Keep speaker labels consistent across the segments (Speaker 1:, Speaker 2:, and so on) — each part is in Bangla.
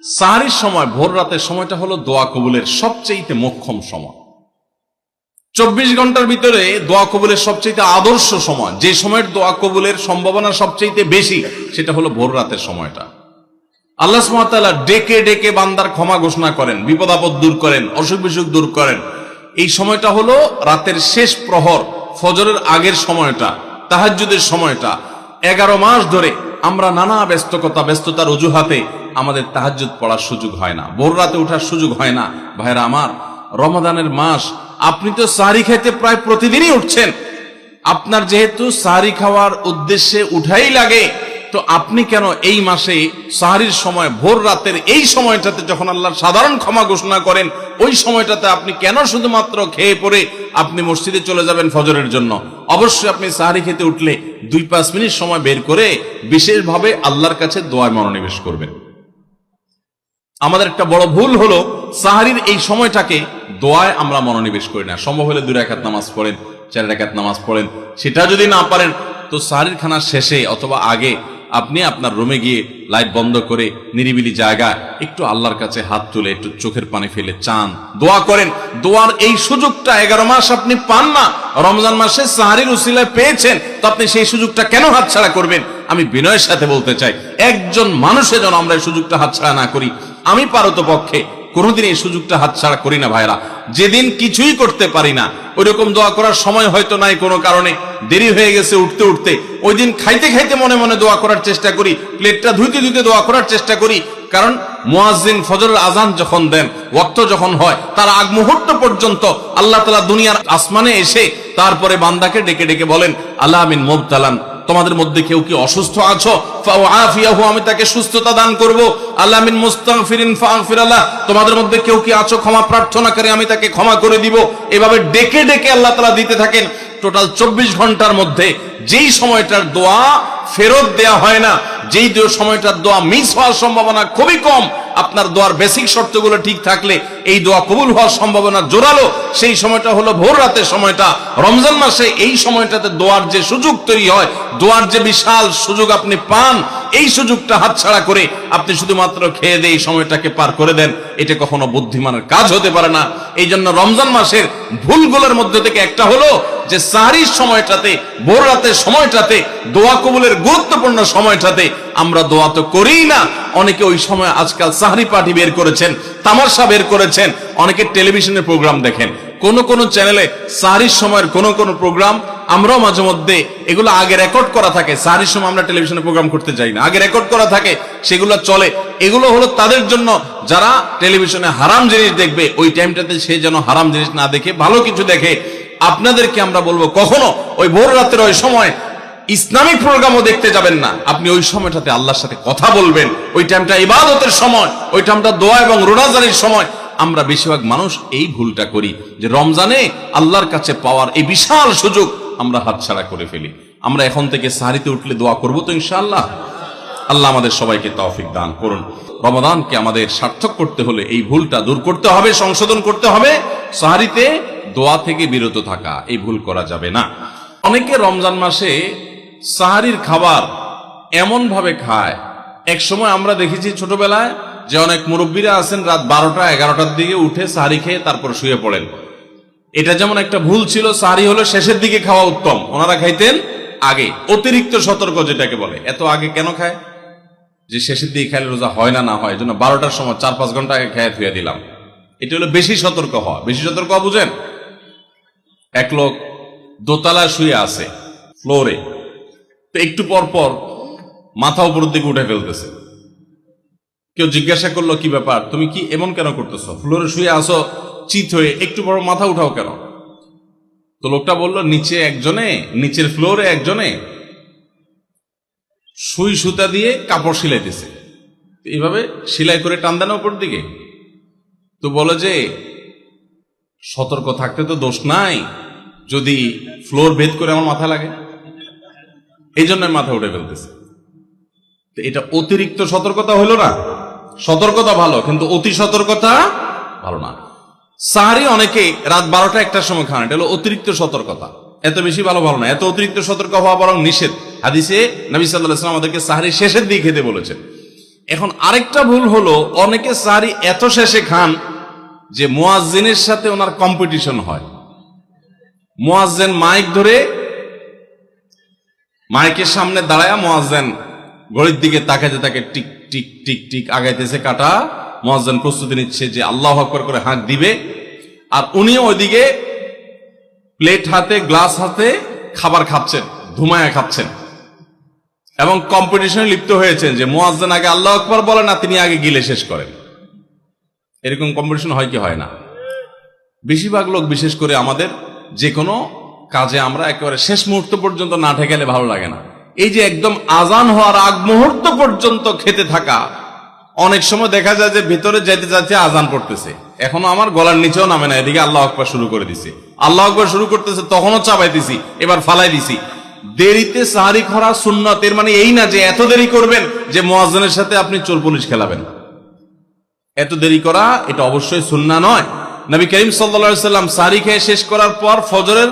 Speaker 1: সাহারির সময়, ভোর রাতের সময়টা হলো দোয়া কবুলের সবচেয়ে মোক্ষম সময়। 24 ঘন্টার ভিতরে দোয়া কবুলের সবচেয়ে আদর্শ সময়, যে সময়ের দোয়া কবুলের সম্ভাবনা সবচেয়ে বেশি, সেটা হলো ভোর রাতের সময়টা। আল্লাহ সুবহানাহু ওয়া তাআলা ডেকে ডেকে বান্দার ক্ষমা ঘোষণা করেন, বিপদ আপদ দূর করেন, অসুখ বিসুখ দূর করেন। এই সময়টা হলো রাতের শেষ প্রহর, ফজরের আগের সময়টা, তাহাজ্জুদের সময়টা। 11 মাস ধরে আমরা নানা ব্যস্ততার অজুহাতে আমাদের তাহাজ্জুদ পড়ার সুযোগ হয় না, ভোর রাতে ওঠার সুযোগ হয় না। ভাইরা আমার, রমাদানের মাস, আপনি তো সাহরি খাইতে প্রায় প্রতিদিনই উঠছেন। আপনার যেহেতু সাহরি খাওয়ার উদ্দেশ্যে উঠাই লাগে, তো আপনি কেন এই মাসে সাহরির সময়, ভোর রাতের এই সময়টাতে যখন আল্লাহর সাধারণ ক্ষমা ঘোষণা করেন, ওই সময়টাতে আপনি কেন শুধুমাত্র খেয়ে পরে আপনি মসজিদে চলে যাবেন ফজরের জন্য? অবশ্যই আপনি সাহরি খেতে উঠলে 2-5 মিনিট সময় বের করে বিশেষভাবে আল্লাহর কাছে দোয়ায় মনোনিবেশ করবেন। আমাদের একটা বড় ভুল হলো সাহরির এই সময়টাকে দোয়ায় আমরা মনোনিবেশ করি না। সম্ভব হলে 2 রাকাত নামাজ পড়েন, 4 রাকাত নামাজ পড়েন। সেটা যদি না পারেন তো সাহরির খানার শেষে অথবা আগে আপনি আপনার রুমে গিয়ে লাইট বন্ধ করে নিরিবিলি জায়গায় একটু আল্লাহর কাছে হাত তুলে একটু চোখের পানি ফেলে চান, দোয়া করেন। দোয়ার এই সুযোগটা 11 মাস আপনি পান না, রমজান মাসে সাহরির উসিলায় পেয়েছেন, তো আপনি সেই সুযোগটা কেন হাতছাড়া করবেন? আমি বিনয়ের সাথে বলতে চাই, একজন মানুষের যেন আমরা এই সুযোগটা হাতছাড়া না করি। আমি পারতপক্ষে কোনোদিন এই সুযোগটা হাতছাড়া করি না ভাইরা। যেদিন কিছুই করতে পারি না, ওই রকম দোয়া করার সময় হয়তো নাই, কোনো কারণে দেরি হয়ে গেছে উঠতে উঠতে, ওই দিন খাইতে খাইতে মনে মনে দোয়া করার চেষ্টা করি, প্লেটটা ধুইতে ধুইতে দোয়া করার চেষ্টা করি। কারণ মুয়াজ্জিন ফজরের আজান যখন দেন, ওয়াক্ত যখন হয়, তার আগ মুহূর্ত পর্যন্ত আল্লাহ তাআলা দুনিয়ার আসমানে এসে তারপরে বান্দাকে ডেকে ডেকে বলেন, আলা মিন মুবতালান, তোমাদের মধ্যে কেউ কি অসুস্থ আছো, ফাআফিয়াহু, আমি তাকে সুস্থতা দান করব। আল্লাহ মিন মুস্তাগফিরিন ফাগফির লাহ, তোমাদের মধ্যে কেউ কি আছো ক্ষমা প্রার্থনাকারী, আমি তাকে ক্ষমা করে দিব। এভাবে ডেকে ডেকে আল্লাহ তাআলা দিতে থাকেন। টোটাল 24 ঘন্টার মধ্যে যেই সময়টার দোয়া ফেরত দেয়া হয় না, যেই সময়টার দোয়া মিস হওয়ার সম্ভাবনা খুবই কম, আপনার দোয়ার বেসিক শর্তগুলো ঠিক থাকলে এই দোয়া কবুল হওয়ার সম্ভাবনা জোরালো, সেই সময়টা হলো ভোর রাতের সময়টা। রমজান মাসে এই সময়টাতে দোয়ার যে সুযোগ তৈরি হয়, দোয়ার যে বিশাল সুযোগ আপনি পান, এই সুযোগটা হাতছাড়া করে আপনি শুধুমাত্র খেয়ে দিয়ে এই সময়টাকে পার করে দেন, এটা কখনো বুদ্ধিমানের কাজ হতে পারে না। এই জন্য রমজান মাসের ভুলগুলোর মধ্যে থেকে একটা হলো যে সাহরির সময়টাতে, ভোর রাতের সময়টাতে, দোয়া কবুলের গুরুত্বপূর্ণ সময়টাতে আমরা দোয়া তো করিই না। অনেকে ওই সময় আজকাল সাহরি পার্টি বের করেছেন, তামাশা বের করেছেন, অনেকে টেলিভিশনের প্রোগ্রাম দেখেন। কোন কোন চ্যানেলে সাহরির সময়ের কোন কোন প্রোগ্রাম আমরাও মাঝে মধ্যে এগুলো আগে রেকর্ড করা থাকে। সাহরির সময় আমরা টেলিভিশনে প্রোগ্রাম করতে যাই না, আগে রেকর্ড করা থাকে, সেগুলো চলে। এগুলো হলো তাদের জন্য যারা টেলিভিশনে হারাম জিনিস দেখবে, ওই টাইমটাতে সে যেন হারাম জিনিস না দেখে ভালো কিছু দেখে। আপনাদেরকে আমরা বলবো, কখনো ওই ভোর রাতের ওই সময় ইসলামিক প্রোগ্রামও দেখতে যাবেন না। আপনি ওই সময়টাতে আল্লাহর সাথে কথা বলবেন, ওই টাইমটা ইবাদতের সময়, ওই টাইমটা দোয়া এবং রোজাদারির সময়। আমরা বেশিরভাগ মানুষ এই ভুলটা করি যে রমজানে আল্লাহর কাছে পাওয়ার এই বিশাল সুযোগ আমরা হাতছাড়া করে ফেলি। আমরা এখন থেকে সাহরিতে উঠলে দোয়া করবো তো ইনশাআল্লাহ। আল্লাহ আমাদের সবাইকে তৌফিক দান করুন। রমাদানকে আমাদের সার্থক করতে হলে এই ভুলটা দূর করতে হবে, সংশোধন করতে হবে। সাহরিতে দোয়া থেকে বিরত থাকা, এই ভুল করা যাবে না। অনেকে রমজান মাসে সাহরির খাবার এমন ভাবে খায়, এক সময় আমরা দেখেছি ছোটবেলায় যে অনেক মুরব্বীরা আছেন রাত 12টা-11টার দিকে উঠে সাহরি খেয়ে তারপর শুয়ে পড়েন। এটা যেমন একটা ভুল ছিল, সাহরি হলো শেষের দিকে খাওয়া উত্তম, ওনারা খাইতেন আগে। অতিরিক্ত সতর্ক যেটাকে বলে, এত আগে কেন খায়? যে শেষের দিকে খাইলে রোজা হয় না, না হয়, এই জন্য 12টার সময় 4-5 ঘন্টা আগে খেয়ে ধুয়ে দিলাম। এটা হলো বেশি সতর্ক হওয়া। বেশি সতর্ক হওয়া বুঝেন? এক লোক দোতলা শুয়ে আছে ফ্লোরে, তো একটু পর পর মাথা উপরের দিকে উঠে ফেলতেছে। কেউ জিজ্ঞাসা করলো, কি ব্যাপার, তুমি কি এমন কেন করতেছো? ফ্লোরে শুয়ে আসো চিত হয়ে, একটু বড় মাথা উঠাও কেন? তো লোকটা বলল, নিচের ফ্লোরে একজনে সুই সুতা দিয়ে কাপড় সিলাইতেছে, এইভাবে সিলাই করে টান দেন উপর দিকে। তো বলে যে সতর্ক থাকতে তো দোষ নাই, যদি ফ্লোর ভেদ করে আমার মাথা লাগে, এই জন্য মাথা উঠে ফেলতেছে। তো এটা অতিরিক্ত সতর্কতা হলো না? সতর্কতা ভালো, কিন্তু অতি সতর্কতা ভালো না। সাহরি অনেকে রাত 12টা-1টার সময় খান, এটা হলো অতিরিক্ত সতর্কতা। এত বেশি ভালো না, এত অতিরিক্ত সতর্ক হওয়া বরং নিষেধ। হাদিসে নবী সাল্লাল্লাহু আলাইহি ওয়াসাল্লাম আমাদেরকে সাহরি শেষের দিকে খেতে বলেছেন। এখন আরেকটা ভুল হলো, অনেকে সাহারি এত শেষে খান যে মুয়াজ্জিনের সাথে ওনার কম্পিটিশন হয়। মুয়াজ্জিন মাইক ধরে, মাইকের সামনে দাঁড়ায় মুয়াজ্জিন ঘড়ির দিকে তাকাইতে তাকে টিক টিক টিক টিক আগাইতেছে কাটা। মুয়াজ্জিন প্রস্তুতি নিচ্ছে যে আল্লাহু আকবার করে হাঁক দিবে, আর উনিও ওইদিকে প্লেট হাতে গ্লাস হাতে খাবার খাচ্ছেন, ধুমায়া খাচ্ছেন, এবং কম্পিটিশনে লিপ্ত হয়েছেন যে মুয়াজ্জিন আগে আল্লাহু আকবার বলে না, তিনি আগে গিলে শেষ করেন। এরকম কম্পিটিশন হয় কি হয় না? বেশিরভাগ লোক, বিশেষ করে আমাদের যে কোনো কাজে আমরা একেবারে শেষ মুহূর্ত পর্যন্ত না ঠেকালে ভালো লাগে না। এই যে একদম আজান হওয়ার আগ মুহূর্ত পর্যন্ত খেতে থাকা, অনেক সময় দেখা যায় যে ভিতরে যেতে যাচ্ছে আজান পড়তেছে, এখনো আমার গলার নিচেও নামে না, এদিকে আল্লাহু আকবার শুরু করে দিছি, আল্লাহু আকবার শুরু করতেছে, তখনও চাবাইতেছি, এবার ফালাই দিছি। দেরিতে সাহারি খাওয়া সুন্নাত, এর মানে এই না যে এত দেরি করবেন যে মুয়াজ্জিনের সাথে আপনি চোর পুলিশ খেলাবেন। এত দেরি করা এটা অবশ্যই সুন্নাহ নয়। নবী করিম সাল্লাল্লাহু আলাইহি ওয়াসাল্লাম সাহারি খেয়ে শেষ করার পর ফজরের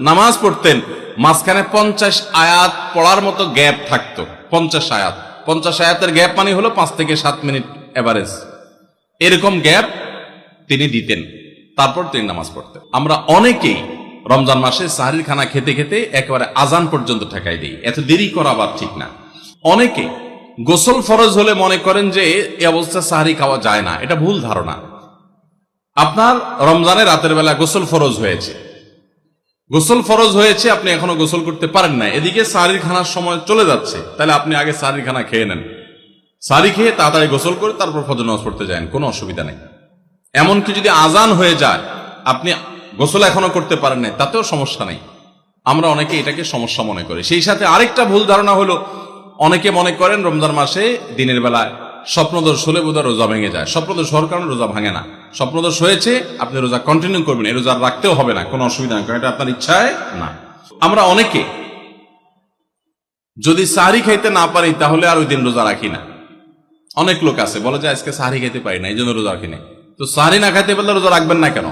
Speaker 1: নামাজ পড়তেন, মাঝখানে 50 আয়াত পড়ার মতো গ্যাপ থাকতো। 50 আয়াতের গ্যাপ মানে হলো 5 থেকে 7 মিনিট এভারেজ, এরকম গ্যাপ তিনি দিতেন, তারপর তিনি নামাজ পড়তেন। আমরা অনেকেই রমজান মাসে সাহারির খানা খেতে খেতে একেবারে আজান পর্যন্ত ঠেকাই দিই, এত দেরি করা আবার ঠিক না। অনেকে গোসল ফরজ হলে মনে করেন যে এই অবস্থা সাহারি খাওয়া যায় না, এটা ভুল ধারণা। আপনার রমজানের রাতের বেলা গোসল ফরজ হয়েছে, আপনি এখনো গোসল করতে পারেন না, এদিকে সাহারির খানার সময় চলে যাচ্ছে, তাহলে আপনি আগে সাহারির খানা খেয়ে নেন, সাহারি খেয়ে তাড়াতাড়ি গোসল করে তারপর ফজর নামাজ পড়তে যান, কোনো অসুবিধা নেই। এমনকি যদি আজান হয়ে যায়, আপনি গোসল এখনো করতে পারেন না, তাতেও সমস্যা নেই। আমরা অনেকে এটাকে সমস্যা মনে করি। সেই সাথে আরেকটা ভুল ধারণা হলো, অনেকে মনে করেন রমজান মাসে দিনের বেলায় স্বপ্নদোষ হলে বোধহয় রোজা ভেঙে যায়। স্বপ্নদোষ হওয়ার কারণে রোজা ভাঙে না। স্বপ্নদোষ হয়েছে, আপনি রোজা কন্টিনিউ করবেন, এই রোজা রাখতেও হবে না, কোনো অসুবিধা নেই, কারণ এটা আপনার ইচ্ছায় না। আমরা অনেকে যদি সাহারি খাইতে না পারি তাহলে আর ওই দিন রোজা রাখি না। অনেক লোক আছে বলে যে আজকে সাহারি খাইতে পারি না, এই জন্য রোজা রাখি না। তো সাহারি না খাইতে পারলে রোজা রাখবেন না কেন?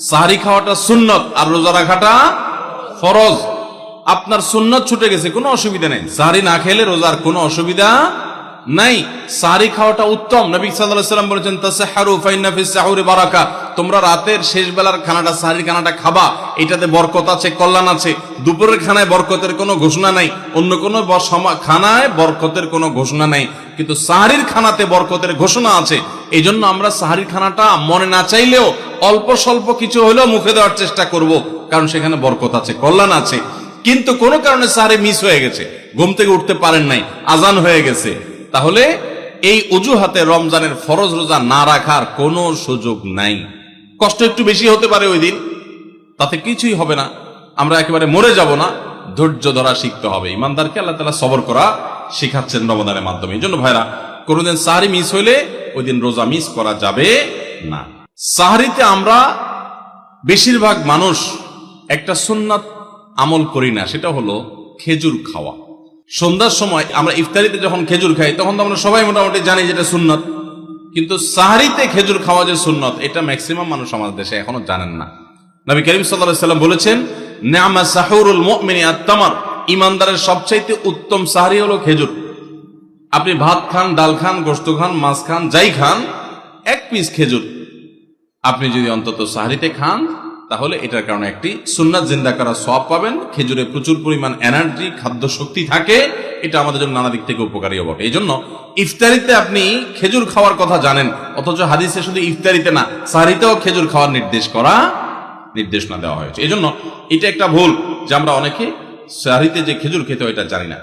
Speaker 1: সাহারি খাওয়াটা সুন্নত আর রোজা রাখাটা ফরজ। আপনার সুন্নত ছুটে গেছে, কোনো অসুবিধা নেই, সাহারি না খেলে রোজার কোনো অসুবিধা নাই। সাহারি খাওয়াটা উত্তম। নবী সাল্লাল্লাহু আলাইহি ওয়াসাল্লাম বলেছেন, তাসাহহারু ফাইন্না ফিস সাহুরি বারাকা, তোমরা রাতের শেষ বেলার খানাটা, সাহারির খানাটা খাবা, এটাতে বরকত আছে, কল্যাণ আছে। দুপুরের খানায় বরকতের কোনো ঘোষণা নাই, অন্য কোনো খানায় বরকতের কোনো ঘোষণা নাই, কিন্তু সাহারির খানাতে বরকতের ঘোষণা আছে। এই জন্য আমরা সাহারির খানাটা মনে না চাইলেও অল্প স্বল্প কিছু হলেও মুখে দেওয়ার চেষ্টা করব, কারণ সেখানে বরকত আছে, কল্যাণ আছে। কিন্তু কোনো কারণে সাহারি মিস হয়ে গেছে, ঘুম থেকে উঠতে পারেন নাই, আজান হয়ে গেছে, তাহলে এই অজুহাতে রমজানের ফরজ রোজা না রাখার কোনো সুযোগ নাই। কষ্ট একটু বেশি হতে পারে ওই দিন, তাতে কিছুই হবে না, আমরা একেবারে মরে যাব না। ধৈর্য ধরা শিখতে হবে। ইমানদারকে আল্লাহ তাআলা সবর করা শিখাচ্ছেন রমজানের মাধ্যমে। এই জন্য ভাইরা, কোনোদিন সাহারি মিস হইলে ওই দিন রোজা মিস করা যাবে না। সাহারিতে আমরা বেশিরভাগ মানুষ একটা সুন্নাত আমল করি না, সেটা হলো খেজুর খাওয়া। সন্ধ্যার সময় আমরা ইফতারিতে যখন খেজুর খাই, তখন তো আমরা সবাই মোটামুটি জানি যেটা সুন্নত, কিন্তু সাহারিতে খেজুর খাওয়া যে সুন্নত, এটা ম্যাক্সিমাম মানুষ আমাদের দেশে এখনো জানেন না। নবী করিম সাল্লাল্লাহু আলাইহি ওয়াসাল্লাম বলেছেন, নি'মা সাহুরুল মুমিনি আত-তামার, ইমানদারের সবচাইতে উত্তম সাহারি হলো খেজুর। আপনি ভাত খান, ডাল খান, গোশত খান, মাছ খান, যাই খান, এক পিস খেজুর আপনি যদি অন্তত সাহারিতে খান, তাহলে এটার কারণে একটি সুন্নাত জিন্দা করার সওয়াব পাবেন। খেজুরে প্রচুর পরিমাণ এনার্জি, খাদ্য শক্তি থাকে, এটা আমাদের জন্য নানা দিক থেকে উপকারীও বটে। এই জন্য ইফতারিতে আপনি খেজুর খাওয়ার কথা জানেন, অথচ হাদিসে শুধু ইফতারিতে না, সাহারিতেও খেজুর খাওয়ার নির্দেশনা দেওয়া হয়েছে। এই জন্য এটা একটা ভুল যে আমরা অনেকে সাহারিতে যে খেজুর খেতে হয় এটা জানি না।